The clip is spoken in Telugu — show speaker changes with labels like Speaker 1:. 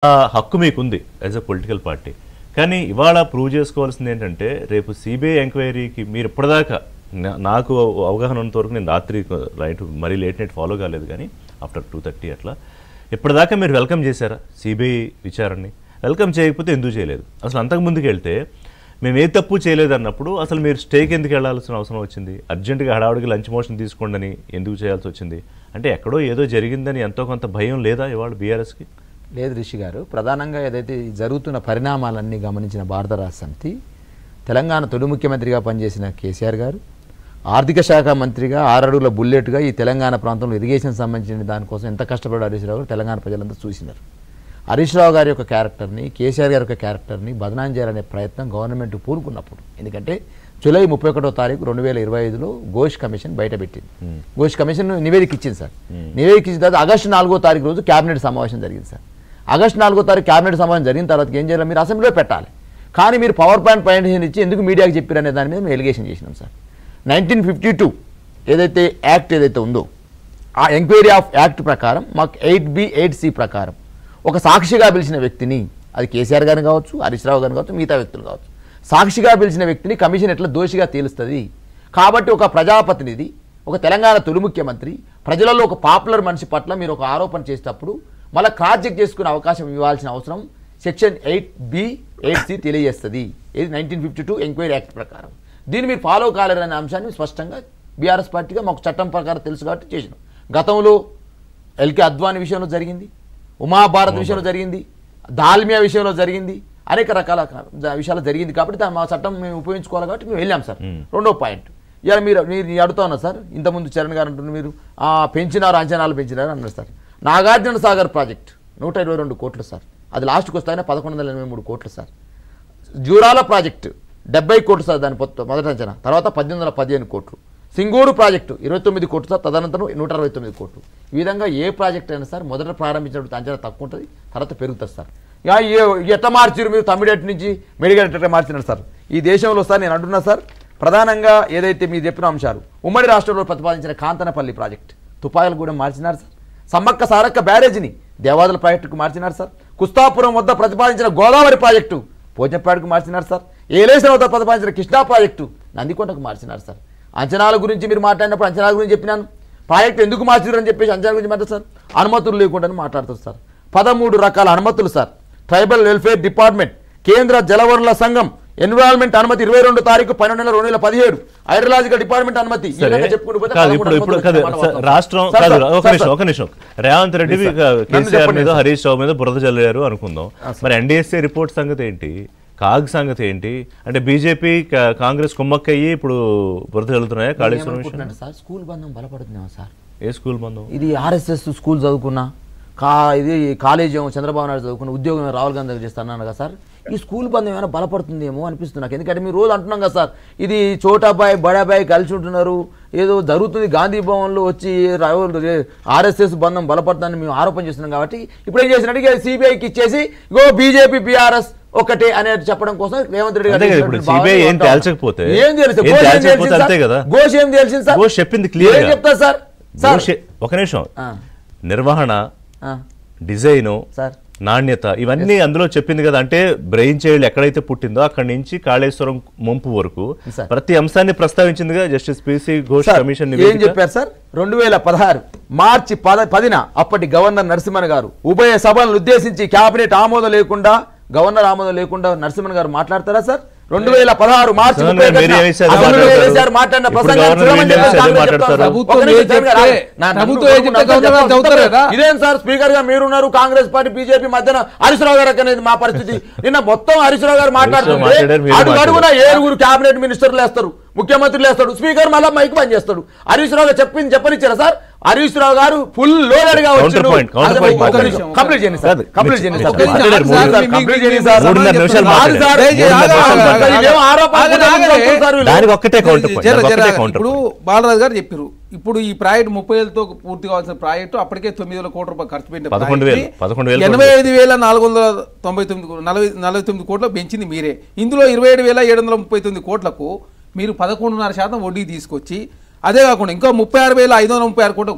Speaker 1: హక్కు మీకుంది యాజ్ అ పొలిటికల్ పార్టీ. కానీ ఇవాళ ప్రూవ్ చేసుకోవాల్సింది ఏంటంటే రేపు సిబిఐ ఎంక్వైరీకి మీరు ఇప్పటిదాకా నాకు అవగాహన ఉన్నంత వరకు నేను రాత్రి రైట్ మరీ లేట్ నైట్ ఫాలో కాలేదు, కానీ ఆఫ్టర్ 2:30 అట్లా ఇప్పటిదాకా మీరు వెల్కమ్ చేశారా సిబిఐ విచారణని? వెల్కమ్ చేయకపోతే ఎందుకు చేయలేదు? అసలు అంతకు ముందుకు వెళ్తే మేము ఏ తప్పు చేయలేదు అన్నప్పుడు అసలు మీరు స్టేకి ఎందుకు వెళ్ళాల్సిన అవసరం వచ్చింది? అర్జెంటుగా హడావుడికి లంచ్ మోషన్ తీసుకోండి అని ఎందుకు చేయాల్సి వచ్చింది? అంటే ఎక్కడో ఏదో జరిగిందని ఎంతో కొంత భయం లేదా ఇవాళ బీఆర్ఎస్కి?
Speaker 2: లేదు రిషి గారు, ప్రధానంగా ఏదైతే జరుగుతున్న పరిణామాలన్నీ గమనించిన భారత రాష్ట్ర సమితి, తెలంగాణ తొలి ముఖ్యమంత్రిగా పనిచేసిన కేసీఆర్ గారు, ఆర్థిక శాఖ మంత్రిగా 6 అడుగుల బుల్లెట్గా ఈ తెలంగాణ ప్రాంతంలో ఇరిగేషన్ సంబంధించిన దానికోసం ఎంత కష్టపడి హరీష్ రావు గారు తెలంగాణ ప్రజలంతా చూసినారు. హరీష్ రావు గారి యొక్క క్యారెక్టర్ని, కేసీఆర్ గారి యొక్క క్యారెక్టర్ని బదనాం చేయాలనే ప్రయత్నం గవర్నమెంట్ పూనుకున్నప్పుడు, ఎందుకంటే జూలై 31వ తారీఖు 2025లో ఘోష్ కమిషన్ బయటపెట్టింది. ఘోష్ కమిషన్ నివేదిక ఇచ్చింది సార్. నివేదిక ఇచ్చిన తర్వాత ఆగస్టు 4వ తారీఖు రోజు క్యాబినెట్ సమావేశం జరిగింది సార్. ఆగస్టు 4వ తారీఖు క్యాబినెట్ సమావేశం జరిగిన తర్వాత ఏం చేయాలి? మీరు అసెంబ్లీలో పెట్టాలి. కానీ మీరు పవర్ పాయింట్ ప్రజెంటేషన్ ఇచ్చి ఎందుకు మీడియాకి చెప్పారనే దాని మీద మేము ఎలిగేషన్ చేసినాం సార్. 1952 ఏదైతే యాక్ట్ ఏదైతే ఉందో ఆ ఎంక్వైరీ ఆఫ్ యాక్ట్ ప్రకారం మాకు 8B 8C ప్రకారం ఒక సాక్షిగా పిలిచిన వ్యక్తిని, అది కేసీఆర్ గారిని కావచ్చు, హరీష్ రావు గారిని కావచ్చు, మిగతా వ్యక్తులు కావచ్చు, సాక్షిగా పిలిచిన వ్యక్తిని కమిషన్ ఎట్లా దోషిగా తేలుస్తుంది? కాబట్టి ఒక ప్రజాప్రతినిధి, ఒక తెలంగాణ తొలి ముఖ్యమంత్రి, ప్రజలలో ఒక పాపులర్ మనిషి పట్ల మీరు ఒక ఆరోపణ చేసేటప్పుడు మళ్ళీ క్రాస్ చెక్ చేసుకునే అవకాశం ఇవ్వాల్సిన అవసరం సెక్షన్ 8B 8C తెలియజేస్తుంది. ఇది 1952 ఎంక్వైరీ యాక్ట్ ప్రకారం. దీన్ని మీరు ఫాలో కాలేరనే అంశాన్ని స్పష్టంగా బీఆర్ఎస్ పార్టీగా మాకు చట్టం ప్రకారం తెలుసు కాబట్టి చేసినాం. గతంలో ఎల్కే అద్వానీ విషయంలో జరిగింది, ఉమాభారత్ విషయంలో జరిగింది, దాల్మియా విషయంలో జరిగింది, అనేక రకాల విషయాలు జరిగింది. కాబట్టి మా చట్టం మేము ఉపయోగించుకోవాలి కాబట్టి మేము వెళ్ళాం సార్. రెండో పాయింట్, ఇలా మీరు అడుగుతా ఉన్నారు సార్, ఇంతకుముందు చరణ్ గారు అంటున్నారు మీరు పెంచినారు, అంచనాలు పెంచినారు అన్నారు సార్. నాగార్జున సాగర్ ప్రాజెక్ట్ 122 కోట్లు సార్, అది లాస్ట్కి వస్తాయని 1183 కోట్లు సార్. జూరాల ప్రాజెక్టు 70 కోట్లు సార్, దాని మొదటి అంచనా, తర్వాత 1815 కోట్లు. సింగూరు ప్రాజెక్టు 29 కోట్లు సార్, తదనంతరం 169 కోట్లు. ఈ విధంగా ఏ ప్రాజెక్ట్ అయినా సార్ మొదట ప్రారంభించినప్పుడు అంచనా తక్కువ ఉంటుంది, తర్వాత పెరుగుతుంది సార్. ఎట్లా మార్చారు మీరు? తమిళేట్ నుంచి మెడిగేట్ ఎట్లా మార్చినారు సార్ ఈ దేశంలో సార్? నేను అంటున్నా సార్, ప్రధానంగా ఏదైతే మీరు చెప్పిన అంశాలు, ఉమ్మడి రాష్ట్రంలో ప్రతిపాదించిన కాంతనపల్లి ప్రాజెక్ట్ తుపాకులు కూడా మార్చినారు సార్. సమ్మక్క సారక్క బ్యారేజ్ని దేవాదుల ప్రాజెక్టుకు మార్చినారు సార్. కుస్తాపురం వద్ద ప్రతిపాదించిన గోదావరి ప్రాజెక్టు పోచంపాడుకు మార్చినారు సార్. ఏలేశ్వరం వద్ద ప్రతిపాదించిన కృష్ణా ప్రాజెక్టు నందికొండకు మార్చినారు సార్. అంచనాల గురించి మీరు మాట్లాడినప్పుడు అంచనాల గురించి చెప్పినాను. ప్రాజెక్టు ఎందుకు మార్చారు అని చెప్పేసి అంచనాల గురించి మాట్లాడు సార్. అనుమతులు లేకుండా మాట్లాడుతారు సార్. 13 రకాల అనుమతులు సార్. ట్రైబల్ వెల్ఫేర్ డిపార్ట్మెంట్, కేంద్ర జలవనరుల సంఘం ఎన్విరాన్మెంట్ అనుమతి 22 తారీఖు 12/2017, హైడ్రలాజికల్ డిపార్ట్మెంట్ అనుమతి.
Speaker 1: రాష్ట్రం ఒక నిమిషం రేవంత్ రెడ్డి కేసీఆర్ మీద హరీష్ రావు మీద బురద జల్లారు అనుకుందాం, మరి ఎన్డీఎస్ఏ రిపోర్ట్ సంగతి ఏంటి? కాగ్ సంగతి ఏంటి? అంటే బీజేపీ కాంగ్రెస్ కుమ్మక్కయ్యి ఇప్పుడు బురద జల్లుతున్నాయా కాళేశ్వరం?
Speaker 2: సార్ స్కూల్ బంధం బలపడుతున్నావా సార్?
Speaker 1: ఏ స్కూల్ బంధం?
Speaker 2: ఇది ఆర్ఎస్ఎస్ స్కూల్ చదువుకున్నా, ఇది కాలేజ్ ఏమో చంద్రబాబు నాయుడు చదువుకున్న, ఉద్యోగం రాహుల్ గాంధీ దగ్గర చేస్తాను కదా సార్. ఈ స్కూల్ బంధం ఏమైనా బలపడుతుందేమో అనిపిస్తుంది నాకు. ఎందుకంటే మీరు రోజు అంటున్నాం కదా సార్, ఇది చోటాబాయ్ బడాబాయ్ కలిసి ఉంటున్నారు, ఏదో జరుగుతుంది, గాంధీ భవన్లో వచ్చి ఆర్ఎస్ఎస్ బంధం బలపడుతుందని మేము ఆరోపణ చేస్తున్నాం. కాబట్టి ఇప్పుడు ఏం చేసినట్టు సిబిఐకి ఇచ్చేసి గో బీజేపీ బీఆర్ఎస్ ఒకటే అనేది చెప్పడం కోసం రేవంత్ రెడ్డి గారు
Speaker 1: ఏం తేల్చకపోతే
Speaker 2: ఏం తెలుసు? ఘోష్ ఏం తెలిసింది సార్?
Speaker 1: ఘోష్ చెప్పింది క్లియర్
Speaker 2: ఏం చెప్తారు సార్?
Speaker 1: ఒక నిమిషం, నిర్వహణ, డిజైను, నాణ్యత, ఇవన్నీ అందులో చెప్పింది కదా. అంటే బ్రెయిన్ చైల్డ్ ఎక్కడైతే పుట్టిందో అక్కడి నుంచి కాళేశ్వరం ముంపు వరకు ప్రతి అంశాన్ని ప్రస్తావించిందిగా జస్టిస్ పిసి ఘోష్ కమిషన్.
Speaker 2: ఏం చెప్పారు సార్? 2016 మార్చి 10న అప్పటి గవర్నర్ నరసింహన్ గారు ఉభయ సభలను ఉద్దేశించి కేబినెట్ ఆమోదం లేకుండా, గవర్నర్ ఆమోదం లేకుండా నరసింహన్ గారు మాట్లాడతారా సార్? 2016 మార్చి ఇదేం సార్ స్పీకర్ గా మీరున్నారు, కాంగ్రెస్ పార్టీ బీజేపీ మధ్యన హరీష్ రావు గారు అనేది మా పరిస్థితి. నిన్న మొత్తం హరీష్ రావు గారు మాట్లాడుతుంటే అడుగున 7 కేబినెట్ మినిస్టర్లు వేస్తారు, ముఖ్యమంత్రులు వేస్తాడు, స్పీకర్ మళ్ళీ మైక్ బంద్ చేస్తాడు. హరీష్ రావు గారు చెప్పింది చెప్పనిచ్చారా సార్? హరీష్ రావు గారు ఫుల్ లోడెడ్ గా వచ్చారు. కంప్లీట్ చేయండి సార్, కంప్లీట్ చేయండి సార్, కంప్లీట్ చేయండి సార్.
Speaker 3: ఇప్పుడు బాలరాజు గారు చెప్పారు, ఇప్పుడు ఈ ప్రాజెక్ట్ 30 ఏళ్ళతో పూర్తి కావాల్సిన ప్రాజెక్టు అప్పటికే 9,000 కోట్ల రూపాయలు ఖర్చు పెట్టిన 85,499 కోట్లు పెంచింది మీరే. ఇందులో 27,739 కోట్లకు మీరు 11.5% వడ్డీ తీసుకొచ్చి, అదే కాకుండా ఇంకో 36,536 కోట్ల